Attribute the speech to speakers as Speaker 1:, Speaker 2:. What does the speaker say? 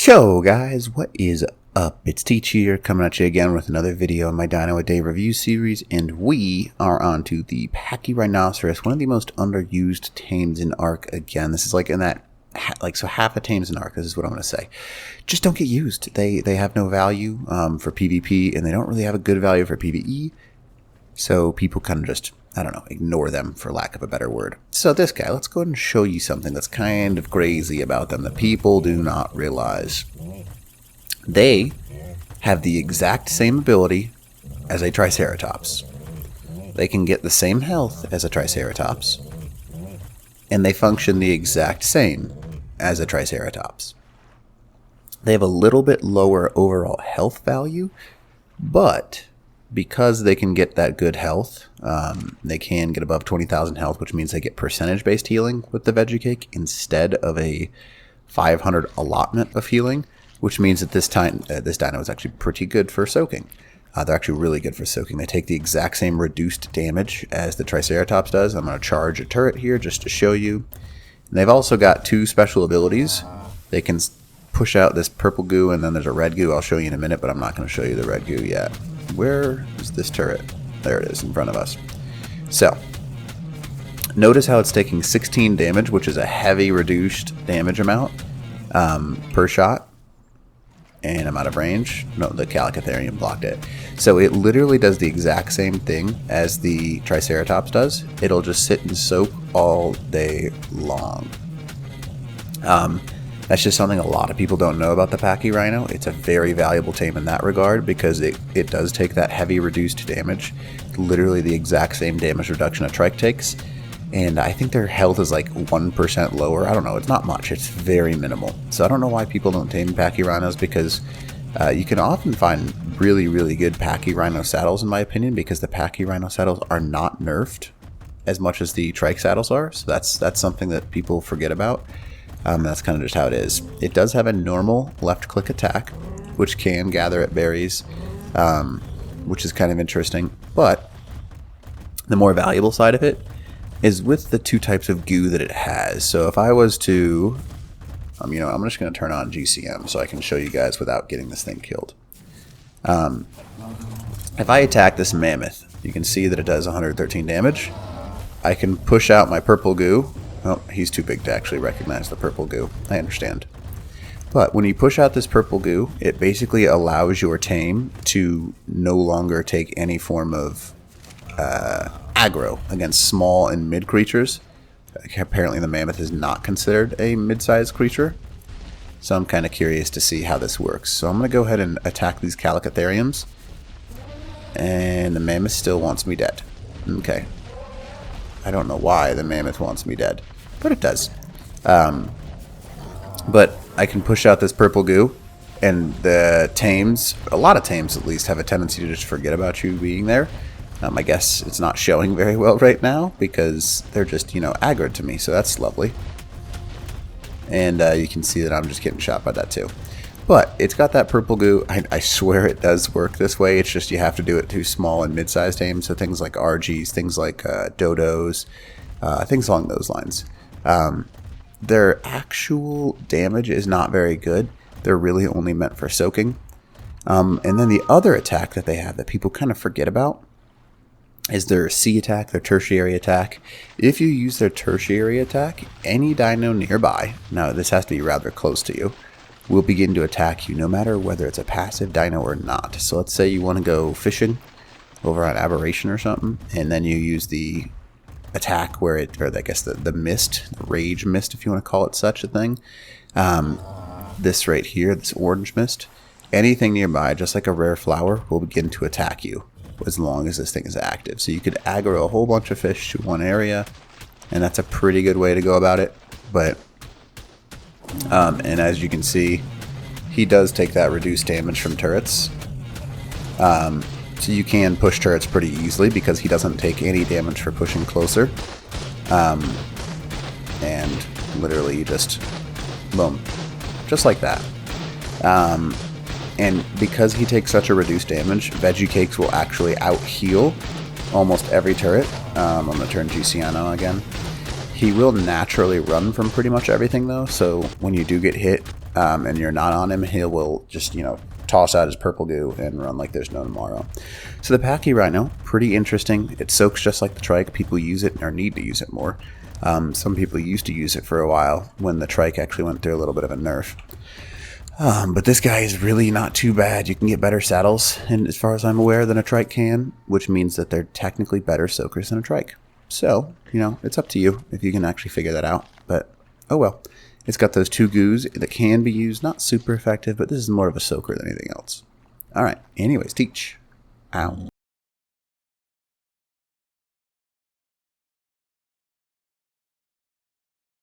Speaker 1: Yo guys, what is up? It's Teach here, coming at you again with another video in my Dino a Day review series, and we are on to the Pachyrhinosaurus, one of the most underused tames in Ark. Again, this is like in that, so half the tames in Ark, this is what I'm going to say. Just don't get used. They have no value for PvP, and they don't really have a good value for PvE, so people kind of just, I don't know, ignore them for lack of a better word. So this guy, let's go ahead and show you something that's kind of crazy about them that people do not realize. They have the exact same ability as a Triceratops. They can get the same health as a Triceratops, and they function the exact same as a Triceratops. They have a little bit lower overall health value, but because they can get that good health, they can get above 20,000 health, which means they get percentage-based healing with the veggie cake instead of a 500 allotment of healing, which means that this dino is actually pretty good for soaking. They're actually really good for soaking. They take the exact same reduced damage as the Triceratops does. I'm going to charge a turret here just to show you. And they've also got two special abilities. They can push out this purple goo, and then there's a red goo. I'll show you in a minute, but I'm not going to show you the red goo yet. Where is this turret? There it is in front of us. So, notice how it's taking 16 damage, which is a heavy reduced damage amount per shot. And I'm out of range. No, the Calicatherium blocked it. So it literally does the exact same thing as the Triceratops does. It'll just sit and soak all day long. That's just something a lot of people don't know about the Pachyrhino. It's a very valuable tame in that regard because it does take that heavy reduced damage. Literally the exact same damage reduction a Trike takes. And I think their health is like 1% lower. I don't know. It's not much. It's very minimal. So I don't know why people don't tame Pachyrhinos, because you can often find really, really good Pachyrhino saddles, in my opinion, because the Pachyrhino saddles are not nerfed as much as the Trike saddles are. So that's something that people forget about. That's kind of just how it is. It does have a normal left-click attack, which can gather at berries, which is kind of interesting. But the more valuable side of it is with the two types of goo that it has. So if I was to, I'm just going to turn on GCM so I can show you guys without getting this thing killed. If I attack this mammoth, you can see that it does 113 damage. I can push out my purple goo. Oh, he's too big to actually recognize the purple goo. I understand. But when you push out this purple goo, it basically allows your tame to no longer take any form of aggro against small and mid creatures. Apparently the mammoth is not considered a mid-sized creature. So I'm kind of curious to see how this works. So I'm going to go ahead and attack these Calicatheriums. And the mammoth still wants me dead. Okay. I don't know why the mammoth wants me dead, but it does. But I can push out this purple goo, and the tames, a lot of tames at least, have a tendency to just forget about you being there. I guess it's not showing very well right now because they're just, aggroed to me, so that's lovely. And you can see that I'm just getting shot by that too. But it's got that purple goo. I swear it does work this way. It's just you have to do it to small and mid-sized tames. So things like RGs, things like dodos, things along those lines. Their actual damage is not very good. They're really only meant for soaking. And then the other attack that they have that people kind of forget about is their C attack, their tertiary attack. If you use their tertiary attack, any dino nearby, now this has to be rather close to you, will begin to attack you no matter whether it's a passive dino or not. So let's say you want to go fishing over on Aberration or something, and then you use the attack where I guess the mist, the rage mist, if you want to call it such a thing. This right here, this orange mist, anything nearby, just like a rare flower, will begin to attack you as long as this thing is active. So you could aggro a whole bunch of fish to one area, and that's a pretty good way to go about it. But and as you can see, he does take that reduced damage from turrets. So you can push turrets pretty easily because he doesn't take any damage for pushing closer. And literally you just, boom, just like that. And because he takes such a reduced damage, veggie cakes will actually out-heal almost every turret. I'm going to turn GC on again. He will naturally run from pretty much everything though, so when you do get hit, and you're not on him, he will just, toss out his purple goo and run like there's no tomorrow. So the Pachyrhino, pretty interesting. It soaks just like the trike. People use it or need to use it more. Some people used to use it for a while when the trike actually went through a little bit of a nerf. But this guy is really not too bad. You can get better saddles, and as far as I'm aware, than a trike can, which means that they're technically better soakers than a trike. So, it's up to you if you can actually figure that out. But, oh well. It's got those 2 goos that can be used. Not super effective, but this is more of a soaker than anything else. Alright, anyways, teach. Ow.